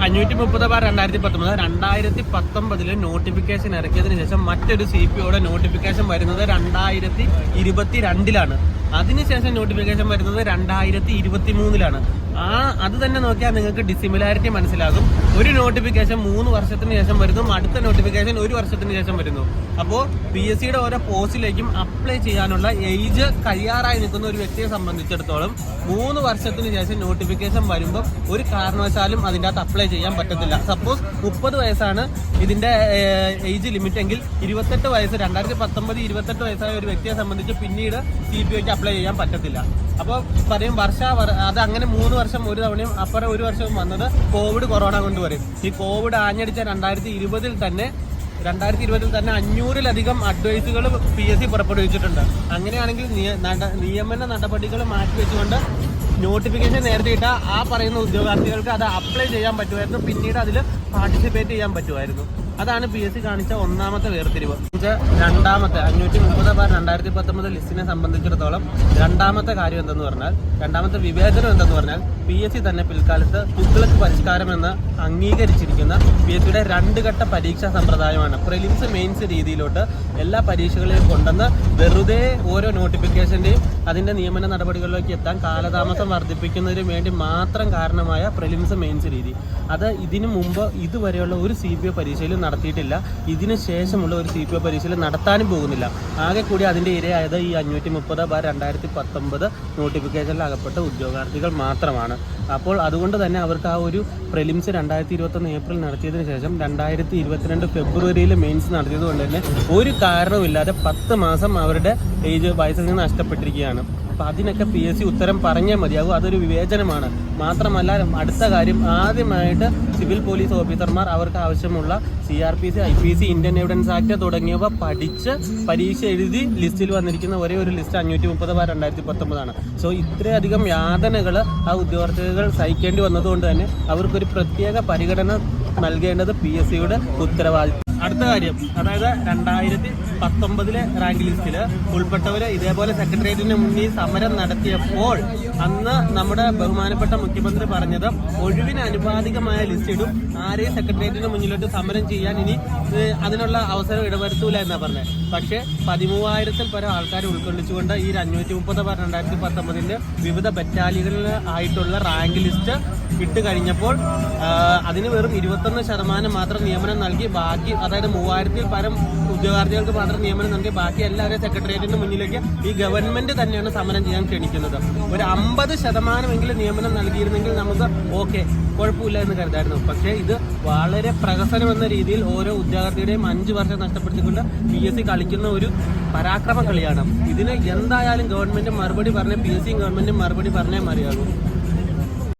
530/2019 2019 notification ഇറക്കിയതിനു ശേഷം മറ്റൊരു CPOയുടെ notification വരുന്നത് 2022 അതിനുശേഷം നോട്ടിഫിക്കേഷൻ വരുന്നത് 2023 അത് തന്നെ നോക്കിയാൽ നിങ്ങൾക്ക് ഡിസിമിലാരിറ്റി മനസ്സിലാകും. ഒരു നോട്ടിഫിക്കേഷൻ 3 വർഷത്തിന് ശേഷം വരുന്നു, അടുത്ത നോട്ടിഫിക്കേഷൻ 1 വർഷത്തിന് ശേഷം വരുന്നു. അപ്പോൾ PSCയുടെ ഓരോ പോസ്റ്റിലേക്കും അപ്ലൈ ചെയ്യാനുള്ള ഏജ് കഴിയാറായി നിൽക്കുന്ന ഒരു വ്യക്തിയെ സംബന്ധിച്ചിടത്തോളം 3 വർഷത്തിന് ശേഷം നോട്ടിഫിക്കേഷൻ വരുമ്പോൾ ഒരു കാരണവശാലും അതിൻ്റെ അകത്ത് അപ്ലൈ ചെയ്യാൻ പറ്റത്തില്ല. സപ്പോസ് 30 വയസ്സാണ് ഇതിന്റെ ഏജ് ലിമിറ്റ് എങ്കിൽ 28 വയസ്സ് 2019 28 വയസ്സായ ഒരു വ്യക്തിയെ സംബന്ധിച്ച് പിന്നീട് CPOയ്ക്ക് അപ്ലൈ ചെയ്യാൻ പറ്റത്തില്ല. അപ്പോൾ പറയും അത് അങ്ങനെ 3 വർഷം ഒരു തവണയും അപ്പുറം 1 വർഷവും വന്നത് കൊറോണ കൊണ്ട് വരും. ഈ കോവിഡ് ആഞ്ഞടിച്ച 2020 തന്നെ 500-ലധികം അഡ്വൈസുകൾ PSC പുറപ്പെടുവിച്ചിട്ടുണ്ട്. അങ്ങനെയാണെങ്കിൽ നിയമന നടപടികൾ മാറ്റിവെച്ചുകൊണ്ട് നോട്ടിഫിക്കേഷൻ നേരത്തെ ഇട്ട ആ പറയുന്ന ഉദ്യോഗാർത്ഥികൾക്ക് അത് അപ്ലൈ ചെയ്യാൻ പറ്റുമായിരുന്നു, പിന്നീട് അതിൽ പാർട്ടിസിപ്പേറ്റ് ചെയ്യാൻ പറ്റുമായിരുന്നു. അതാണ് PSC കാണിച്ച ഒന്നാമത്തെ വേർതിരിവ്. രണ്ടാമത്തെ 530/2019 ലിസ്റ്റിനെ സംബന്ധിച്ചിടത്തോളം രണ്ടാമത്തെ കാര്യം എന്തെന്ന് പറഞ്ഞാൽ, രണ്ടാമത്തെ വിവേചനം എന്തെന്ന് പറഞ്ഞാൽ, PSC തന്നെ പിൽക്കാലത്ത് തുഗ്ലക്ക് പരിഷ്കാരം എന്ന് അംഗീകരിച്ചിരിക്കുന്ന PSCയുടെ 2 ഘട്ട പരീക്ഷാ സമ്പ്രദായമാണ്. പ്രിലിംസ് മെയിൻസ് രീതിയിലോട്ട് എല്ലാ പരീക്ഷകളെയും കൊണ്ടുവന്ന് വെറുതെ ഓരോ നോട്ടിഫിക്കേഷന്റെയും അതിന്റെ നിയമന നടപടികളിലേക്ക് എത്താൻ കാലതാമസം വർദ്ധിപ്പിക്കുന്നതിന് വേണ്ടി മാത്രം കാരണമായ പ്രിലിംസ് മെയിൻസ് രീതി, അത് ഇതിനു മുമ്പ് ഇതുവരെയുള്ള ഒരു CPO പരീക്ഷയിലും നടത്തിയിട്ടില്ല. ഇതിനു ശേഷമുള്ള ഒരു CPO പരീക്ഷയിൽ നടത്താനും പോകുന്നില്ല. ആകെ കൂടി അതിന്റെ ഇരയായത് ഈ 530/2019 നോട്ടിഫിക്കേഷനിൽ അകപ്പെട്ട ഉദ്യോഗാർത്ഥികൾ മാത്രമാണ്. അപ്പോൾ അതുകൊണ്ട് തന്നെ അവർക്ക് ആ ഒരു പ്രിലിംസ് 2021 ഏപ്രിൽ നടത്തിയതിനു ശേഷം 2022 ഫെബ്രുവരിയിൽ മെയിൻസ് നടത്തിയത് കൊണ്ട് തന്നെ ഒരു കാരണവുമില്ലാതെ 10 മാസം അവരുടെ വയസ്സിൽ നിന്ന് നഷ്ടപ്പെട്ടിരിക്കുകയാണ്. അപ്പം അതിനൊക്കെ PSC ഉത്തരം പറഞ്ഞേ മതിയാകും. അതൊരു വിവേചനമാണ്. മാത്രമല്ല, അടുത്ത കാര്യം, ആദ്യമായിട്ട് സിവിൽ പോലീസ് ഓഫീസർമാർ അവർക്ക് ആവശ്യമുള്ള CRPC, IPC, Indian evidence act തുടങ്ങിയവ പഠിച്ച് പരീക്ഷ എഴുതി ലിസ്റ്റിൽ വന്നിരിക്കുന്ന ഒരേ ഒരു ലിസ്റ്റ് 530/2019 സോ ഇത്രയധികം യാതനകൾ ആ ഉദ്യോഗാർത്ഥികൾ സഹിക്കേണ്ടി വന്നതുകൊണ്ട് തന്നെ അവർക്കൊരു പ്രത്യേക പരിഗണന നൽകേണ്ടത് PSCയുടെ ഉത്തരവാദിത്വം. അടുത്ത കാര്യം, അതായത് 2019 റാങ്ക് ലിസ്റ്റിൽ ഉൾപ്പെട്ടവര് ഇതേപോലെ സെക്രട്ടേറിയറ്റിന് മുന്നിൽ സമരം നടത്തിയപ്പോൾ അന്ന് നമ്മുടെ ബഹുമാനപ്പെട്ട മുഖ്യമന്ത്രി പറഞ്ഞത് ഒഴിവിന് അനുപാതികമായ ലിസ്റ്റ് ഇടും, ആരെയും സെക്രട്ടേറിയറ്റിന് മുന്നിലോട്ട് സമരം ചെയ്യാൻ ഇനി അതിനുള്ള അവസരം ഇടവരുത്തൂല എന്നാ പറഞ്ഞത്. പക്ഷേ 13,000-ൽ പരം ആൾക്കാരെ ഉൾക്കൊള്ളിച്ചുകൊണ്ട് ഈ 530/2019 വിവിധ ബറ്റാലിയനുകളിൽ ആയിട്ടുള്ള റാങ്ക് ലിസ്റ്റ് ഇട്ട് കഴിഞ്ഞപ്പോൾ അതിന് വെറും 21% മാത്രം നിയമനം നൽകി, ബാക്കി അതായത് 3,000-ൽ പരം ഉദ്യോഗാർത്ഥികൾക്ക് മാത്രം നിയമനം നൽകി, ബാക്കി എല്ലാവരും സെക്രട്ടേറിയറ്റിന്റെ മുന്നിലേക്ക് ഈ ഗവൺമെന്റ് തന്നെയാണ് സമരം ചെയ്യാൻ ക്ഷണിക്കുന്നത്. ഒരു 50% നിയമനം നൽകിയിരുന്നെങ്കിൽ നമുക്ക് ഓക്കെ, കുഴപ്പമില്ല എന്ന് കരുതായിരുന്നു. പക്ഷേ ഇത് വളരെ പ്രഹസനം എന്ന രീതിയിൽ ഓരോ ഉദ്യോഗാർത്ഥിയുടെയും 5 വർഷം നഷ്ടപ്പെടുത്തിക്കൊണ്ട് PSC കളിക്കുന്ന ഒരു പരാക്രമ കളിയാണ്. ഇതിന് എന്തായാലും ഗവൺമെന്റ് മറുപടി പറഞ്ഞേ, PSCയും ഗവൺമെന്റും മറുപടി പറഞ്ഞേ മതിയാകും.